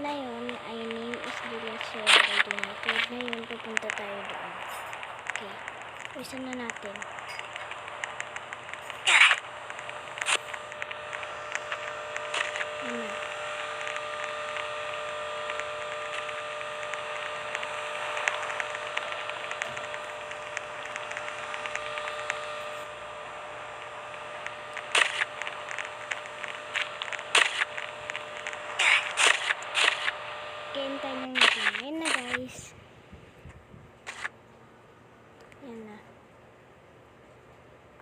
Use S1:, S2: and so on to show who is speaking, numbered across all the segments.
S1: na yun, ay name is Delacer by Donated. Ngayon, pupunta tayo doon. Okay. Isa na natin. Ano? Hintay lang natin. Ayan na guys. Ayan na.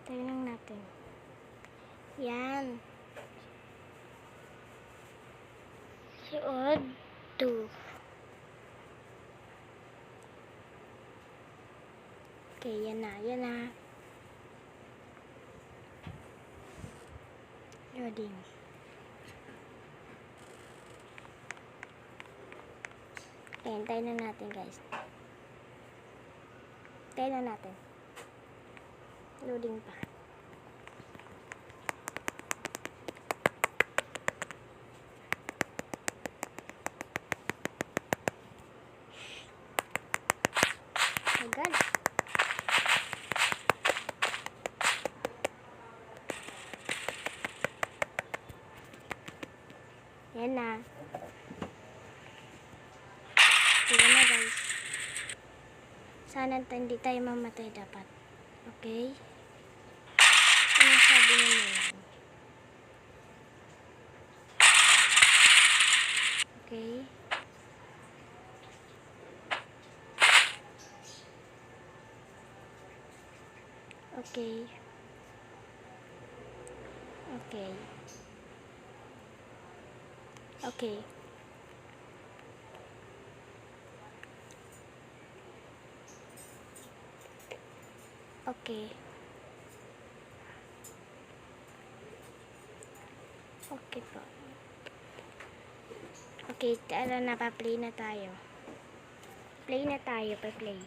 S1: Hintay lang natin. Yan. Suod 2. Okay, yan na. Yan na. Loading. Okay, hintayin na natin guys. Hintayin na natin. Loading pa. Agad. Yan na. Yan na guys. Sana hindi tayo mamatay dapat. Okay? Ano sabi nyo lang? Okay? Okay. Okay. Okay. Okay. Okay po. Okay, tara na, pa-play na tayo. Play na tayo, pa-play.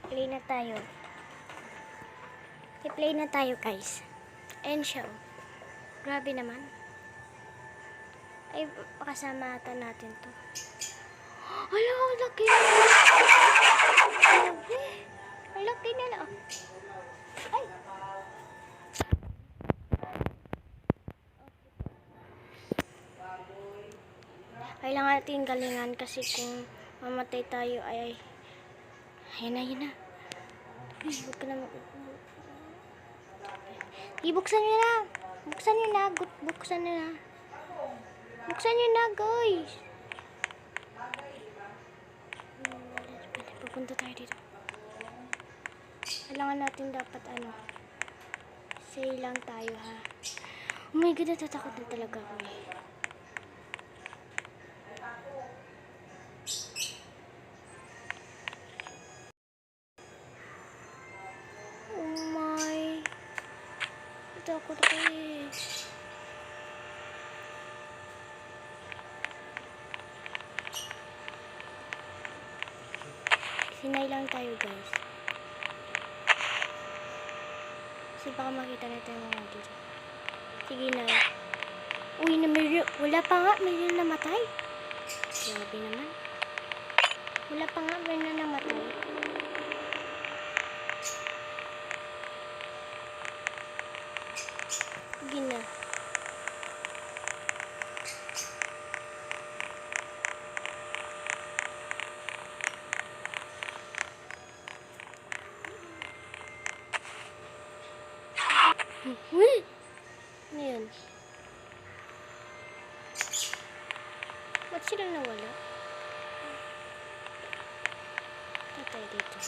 S1: Pa-play na tayo. Pa-play na tayo, guys. And show. Grabe naman. Ay, kasama ata natin to. Hala, ang laki na. Grabe. Ang laki na lang. Ay. Kailangan natin galingan kasi kung mamatay tayo ay ayun na, yun na. Uy, huwag ka na. Buksan nyo na. Buksan nyo na. Buksan nyo na. Buksan nyo na, guys. Pupunta tayo dito. Kailangan natin dapat ano. Say lang tayo, ha. Oh my God, natatakot na talaga ako eh. Takot ako eh. Sinay lang tayo guys. Kasi baka makita natin yung mga dito. Sige na. Uy, wala pa nga. May namatay. Grabe naman. Wala pa nga. May namatay. Gina. Ano yun? Ba't silang nawala? Tatay dito.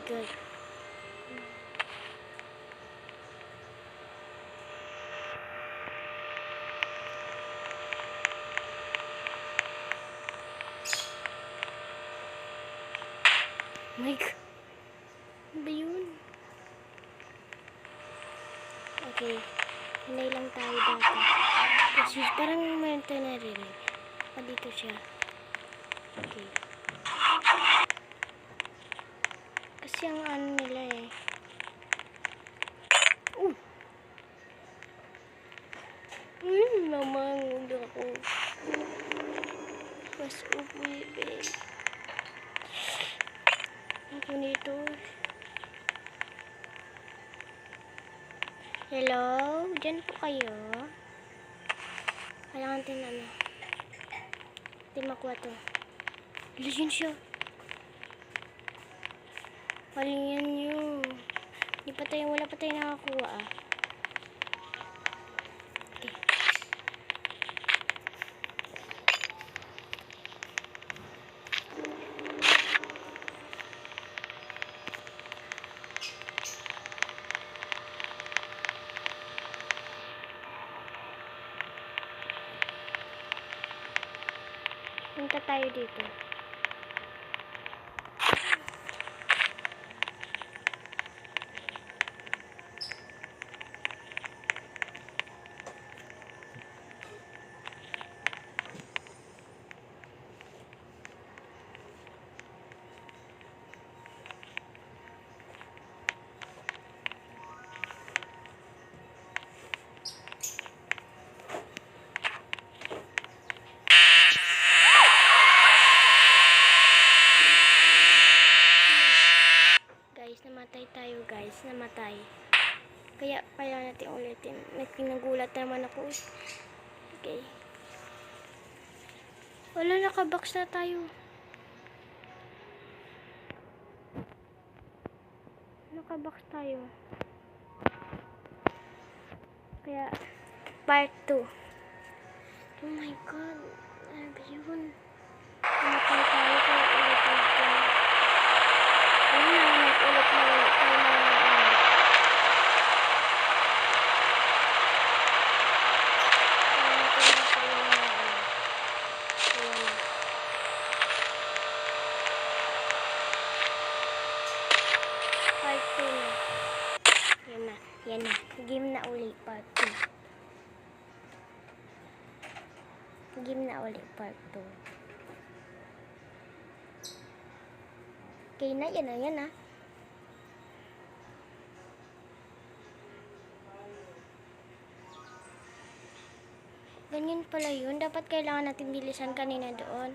S1: Good. My God. Ano ba yun? Okay. Hinay lang tayo dati. Kasi parang mayroon tayo narinig. Dito siya. Okay. Kasi ang ano nila eh. Namangod ako. Mas uwi, babe. Ako nito. Hello? Diyan po kayo? Kailangan din ano. Hindi makuha to. Diyan siya. Palingan nyo. Wala pa tayo nakakuha ah. Okay. Punta tayo dito. Namatay. Kaya natin ulitin. Nagulat naman ako. Okay. Wala, nakabox na tayo. Nakabox tayo. Kaya, part 2. Oh my God. Ano ba yun? Namatay tayo. Kaya ulitin ko. Wala na, nag-ulit na ulit tayo na. Part 2 na. Yan na. Game na ulit part 2. Game na ulit part 2. Okay na, yan na. Ganyan pala yun. Dapat kailangan natin bilisan kanina doon.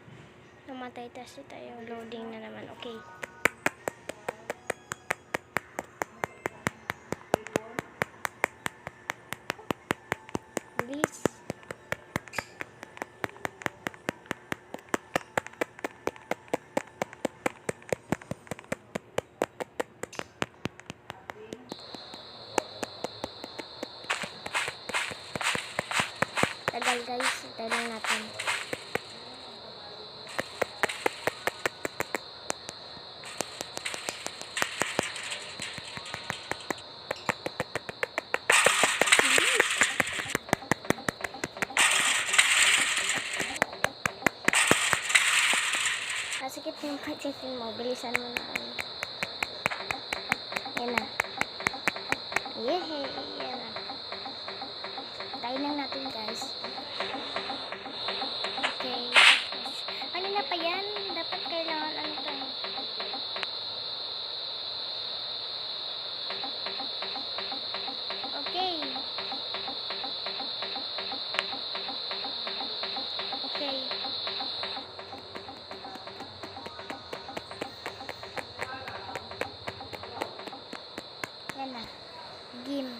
S1: Namatay tayo. Loading na naman. Okay. Bilis. Tagal guys. Tagal natin. Kasikip yung pag-check-in mo. Bilisan mo na. Yan na. Yehey! Yan na. Tayo lang natin guys. Okay. Kanina pa yan. Dapat kailangan ano tayo. Okay. Okay. Yan na. Game.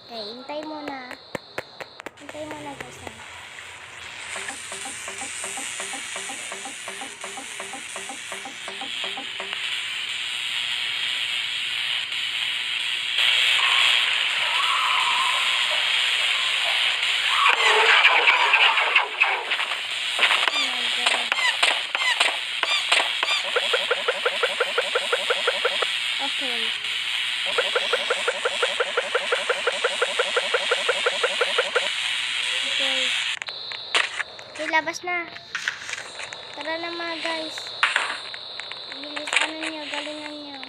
S1: Okay, hintay muna. Hintay muna guys. Okay. Okay, labas na. Tara na mga guys. Bilis ano nyo, galingan nyo.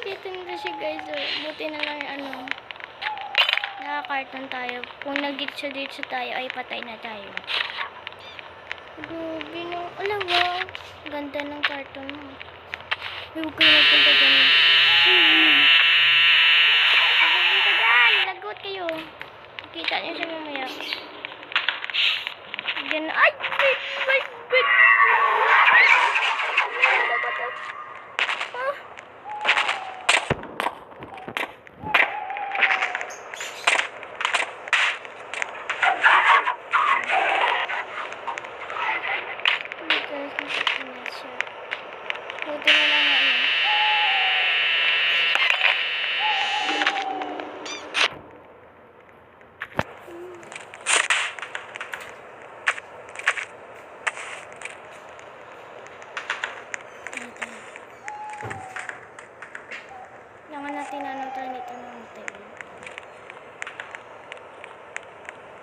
S1: Nakikita nila siya guys. Buti na lang nakakarton tayo. Kung nag-ditso-ditso tayo ay patay na tayo. Grabe no. Alam mo, ganda ng karton mo. Ay, huwag kayo magpunta dyan. Magpunta dyan. Lagot kayo. Kita niyo siya mamaya. Diyan. Ay! Wait! Ah! Buti na lang Kailangan natin turn ito ng tayo.